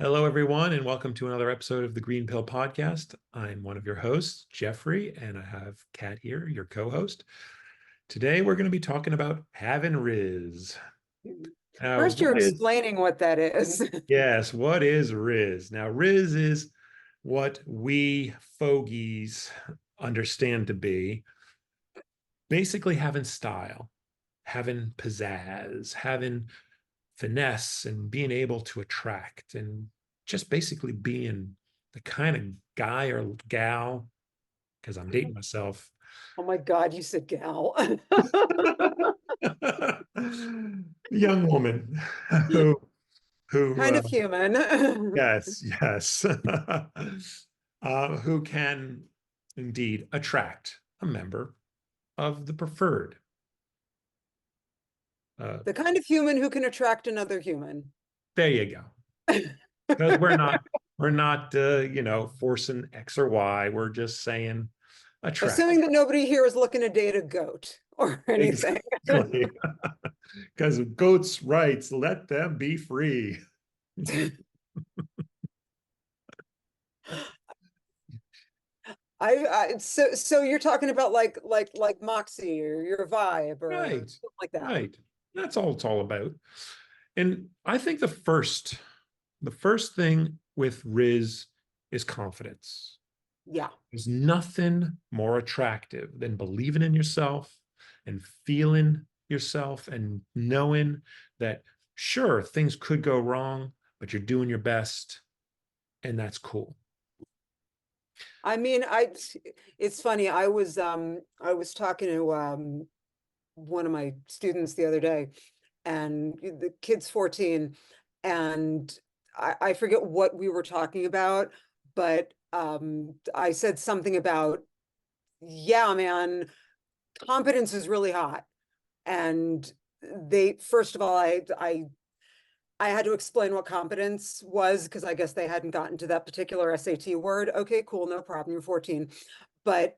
Hello, everyone, and welcome to another episode of the Green Pill Podcast. I'm one of your hosts, Jeffrey, and I have Kat here, your co-host. Today, we're going to be talking about having Rizz. Now, First, you're explaining what that is. what is Rizz? Now, Rizz is what we fogies understand to be basically having style, having pizzazz, having finesse, and being able to attract, and just basically being the kind of guy or gal, because I'm dating myself. Oh my God, you said gal. Young woman who Kind of human. yes who can indeed attract a member of the preferred. The kind of human who can attract another human. There you go. Because we're not forcing X or Y. We're just saying attract. Assuming that nobody here is looking to date a goat or anything. Exactly. Because goats' rights, let them be free. So you're talking about like Moxie or your vibe or Right. something like that. Right. That's all it's all about. And I think the first thing with Rizz is confidence. Yeah. There's nothing more attractive than believing in yourself and feeling yourself and knowing that, sure, things could go wrong, but you're doing your best, and that's cool. I mean, it's funny. I was talking to one of my students the other day, and the kid's 14, and I forget what we were talking about, but I said something about, yeah, man, competence is really hot. And they, first of all, I had to explain what competence was because I guess they hadn't gotten to that particular SAT word. Okay, cool, no problem. You're 14. But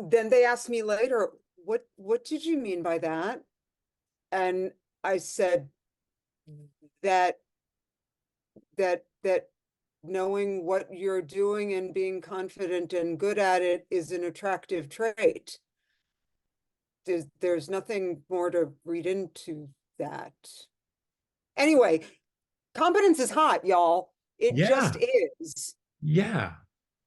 then they asked me later, what did you mean by that? And I said that that knowing what you're doing and being confident and good at it is an attractive trait. There's nothing more to read into that. Anyway, competence is hot, y'all. It just Yeah. is. Yeah.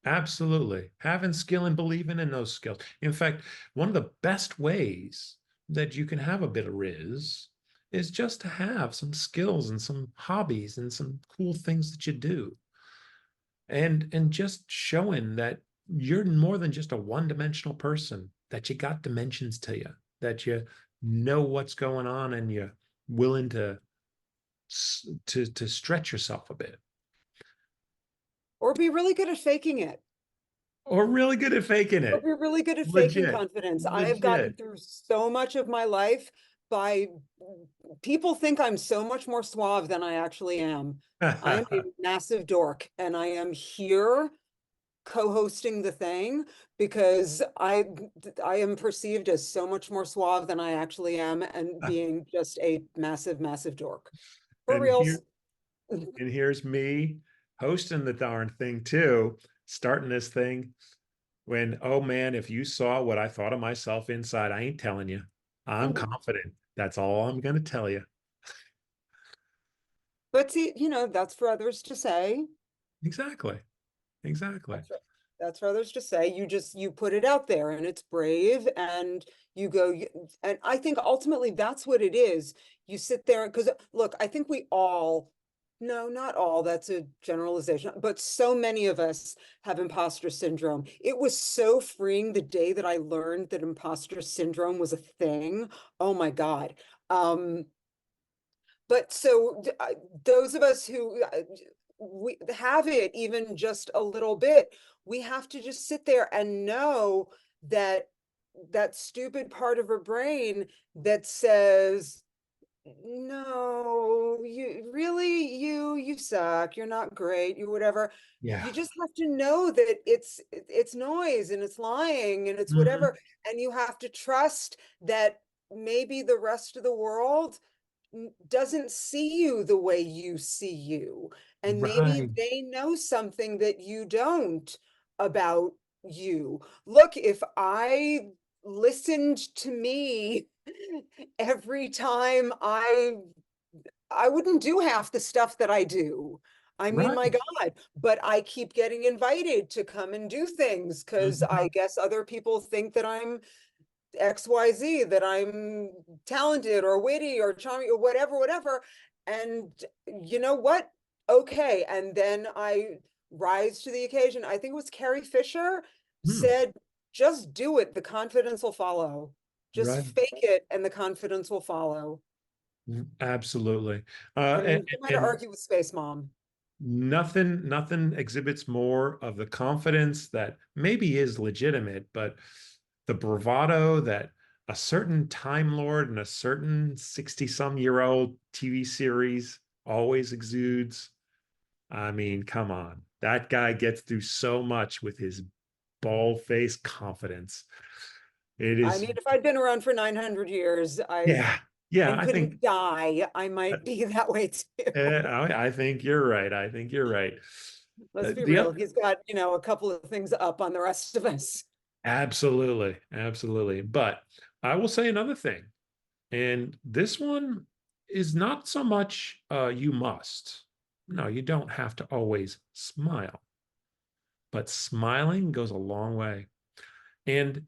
Absolutely. Having skill and believing in those skills. In fact, one of the best ways that you can have a bit of Rizz is just to have some skills and some hobbies and some cool things that you do. And just showing that you're more than just a one-dimensional person, that you got dimensions to you, that you know what's going on and you're willing to stretch yourself a bit, Or be really good at faking it. or really good at faking Or it. be really good at faking Legit. confidence. I have gotten Legit. through so much of my life by people think I'm so much more suave than I actually am. I am a massive dork, and I am here co-hosting the thing because I am perceived as so much more suave than I actually am, and being just a massive, massive dork. For and reals. here and here's me hosting the darn thing too, starting this thing when, oh man, if you saw what I thought of myself inside, I ain't telling you. I'm confident. That's all I'm going to tell you. But see, that's for others to say. Exactly. Exactly. That's that's for others to say. You put it out there, and it's brave, and you go, and I think ultimately that's what it is. You sit there because look, I think we all, no, not all, that's a generalization, but so many of us have imposter syndrome. It was so freeing the day that I learned that imposter syndrome was a thing. Oh my God. But so those of us who we have it even just a little bit, we have to just sit there and know that that stupid part of our brain that says, no, you really, you suck, you're not great, you whatever. Yeah. You just have to know that it's noise, and it's lying, and it's Mhm. whatever. And you have to trust that maybe the rest of the world doesn't see you the way you see you. and maybe Right. they know something that you don't about you. Look, if I listened to me every time I wouldn't do half the stuff that I do. I mean, my Right. God, but I keep getting invited to come and do things because I Mhm. guess other people think that I'm XYZ, that I'm talented or witty or charming or whatever, whatever. And you know what? Okay. And then I rise to the occasion. I think it was Carrie Fisher Hmm. said, just do it. The confidence will follow. Just Right. fake it and the confidence will follow. Absolutely. I And, mean, who am I to and argue with Space Mom? nothing exhibits more of the confidence that maybe is legitimate, but the bravado that a certain Time Lord and a certain 60-some-year-old TV series always exudes. I mean, come on. That guy gets through so much with his bald-faced confidence. It I is, mean, if I'd been around for 900 years, yeah, yeah, and I think couldn't die, I might be that way too. I think you're right. I think you're right. Let's be The real. other, He's got, a couple of things up on the rest of us. absolutely, absolutely. But I will say another thing, and this one is not so much you must. No, you don't have to always smile, but smiling goes a long way. And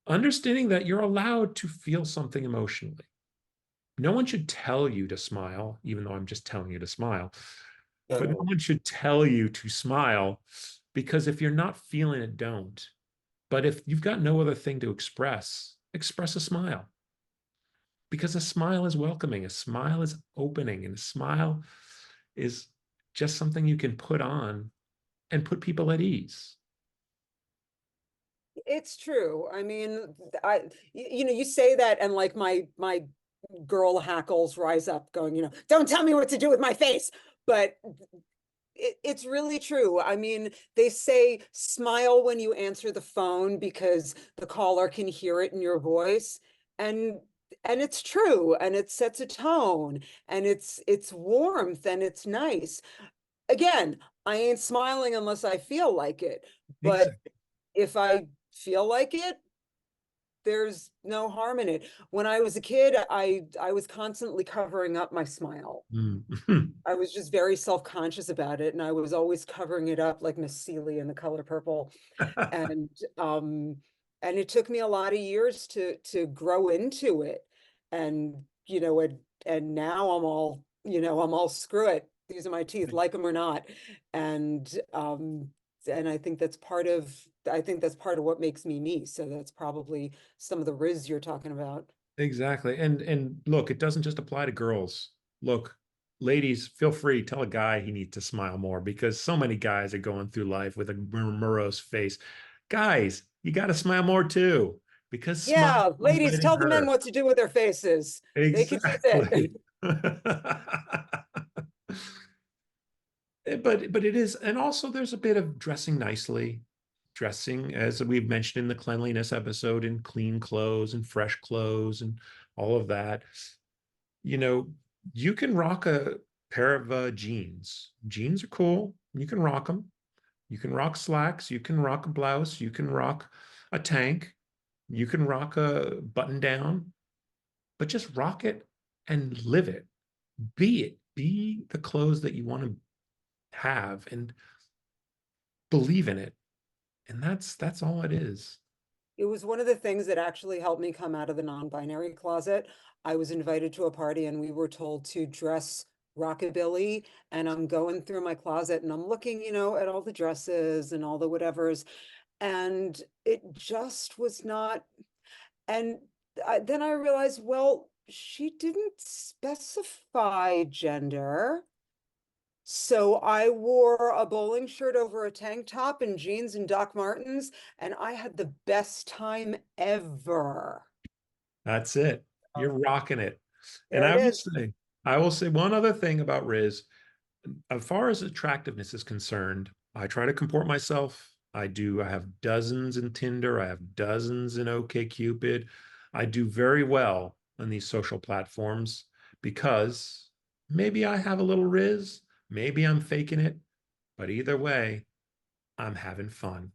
understanding that you're allowed to feel something emotionally. No one should tell you to smile, even though I'm just telling you to smile. But no one should tell you to smile because if you're not feeling it, don't. But if you've got no other thing to express, express a smile because a smile is welcoming, a smile is opening, and a smile is just something you can put on and put people at ease. It's true. I mean, you say that, and like my girl hackles rise up, going, don't tell me what to do with my face. But it's really true. I mean, they say smile when you answer the phone because the caller can hear it in your voice. And and it's true, and it sets a tone, and it's warmth, and it's nice. Again, I ain't smiling unless I feel like it. But Exactly. if I feel like it, there's no harm in it. When I was a kid, I was constantly covering up my smile. Mm. I was just very self-conscious about it, and I was always covering it up like Miss Seeley in The Color Purple. And um and it took me a lot of years to grow into it. And and now I'm all screw it. These are my teeth, like them or not. And and I think that's part of what makes me me. So that's probably some of the Rizz you're talking about. Exactly. And look, it doesn't just apply to girls. Look, ladies, feel free, tell a guy he needs to smile more because so many guys are going through life with a morose face. Guys, you got to smile more too because smile Yeah, ladies, already tell the men hurt. what to do with their faces. They can use it. Exactly. But it is, and also there's a bit of dressing nicely, dressing as we've mentioned in the cleanliness episode, in clean clothes and fresh clothes and all of that. You know, you can rock a pair of jeans. Jeans are cool. You can rock them. You can rock slacks. You can rock a blouse. You can rock a tank. You can rock a button down, but just rock it and live it. Be it. Be the clothes that you want to have and believe in it. And that's all it is. It was one of the things that actually helped me come out of the non-binary closet. I was invited to a party and we were told to dress rockabilly. And I'm going through my closet and I'm looking, at all the dresses and all the whatevers. And it just was not. And then I realized, well, she didn't specify gender. So I wore a bowling shirt over a tank top and jeans and Doc Martens, and I had the best time ever. That's it. You're Oh, rocking it. And there it is. I will say one other thing about Riz. As far as attractiveness is concerned, I try to comport myself. I do. I have dozens in Tinder. I have dozens in OkCupid. I do very well on these social platforms because maybe I have a little Riz. Maybe I'm faking it, but either way, I'm having fun.